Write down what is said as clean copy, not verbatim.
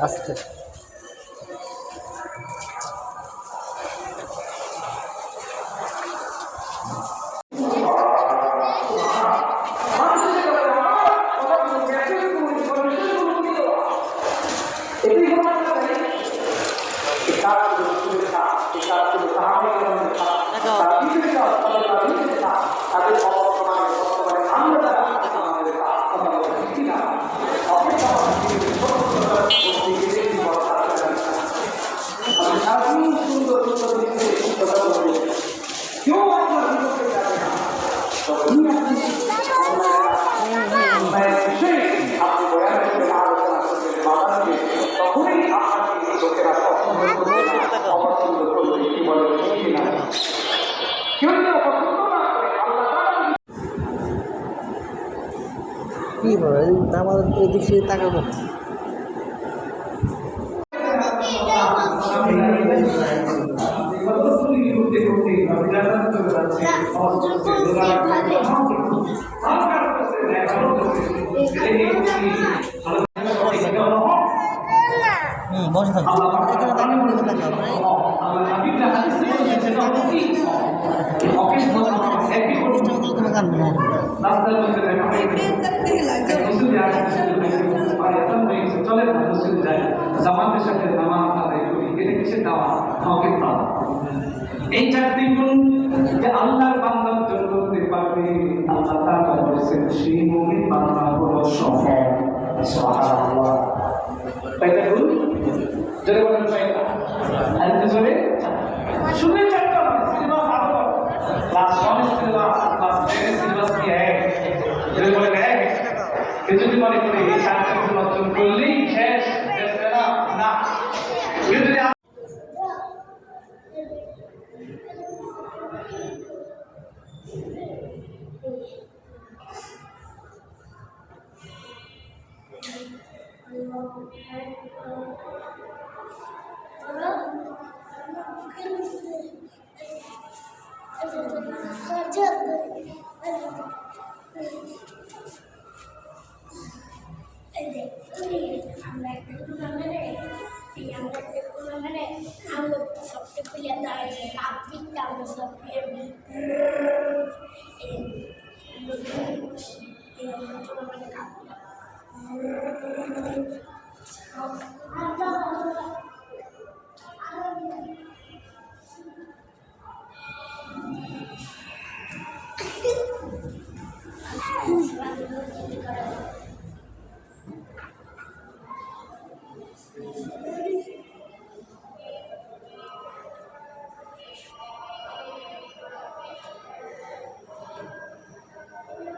আস্তে কি বলে আমার এদিক থেকে তাকাবো বসে থাকবো তুমি জানবে না এই চারটি গুণ যে আল্লাহর বান্দার জন্য করতে পারবে আল্লাহ তাআলা বলেছেন সেই মুমিন বান্দা হলো সফল সুবহানাল্লাহ কয়টা গুণ জোরে বলেন কয়টা আরেকটু জোরে শুনে চারটা সিলেবাস আরো ক্লাস 1 সিলেবাস ক্লাস 10 সিলেবাস কি এক জোরে বলেন এক কেউ যদি মনে করে এই চারটা গুণ অর্জন করলেই শেষ না কেউ যদি I'm